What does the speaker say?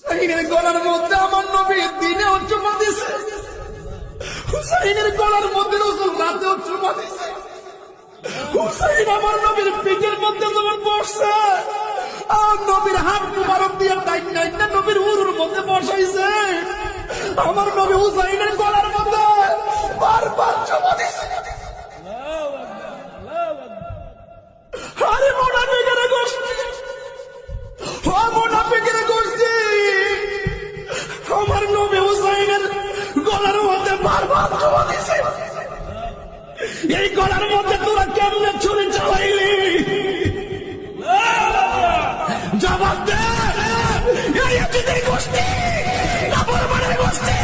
হুসাইনের গলার মধ্যে আমার নবী দিনেও চুমা দিছে, হুসাইনের গলার মধ্যে রাসূল রাতেও চুমা দিছে। হুসাইন আমার নবীর পিঠের মধ্যে যখন বসছে, আর নবীর হাত মুবারক দিয়ে টাইট টাইট না নবীর উরুর মধ্যে বসাইছে। আমার নবী হুসাইনের গলার মধ্যে বারবার চুমা দিছে। আরে মুনাফিকের গোষ্ঠী, ও মুনাফিকের গোষ্ঠী, আমার নবী হুসাইনের গলার মধ্যে বারবার চুমা দিছে। এই গলার মধ্যে তোরা কেমনে ছুরি চালাইলি? জবাব দে। এই গোষ্ঠী, না বড় গোষ্ঠী।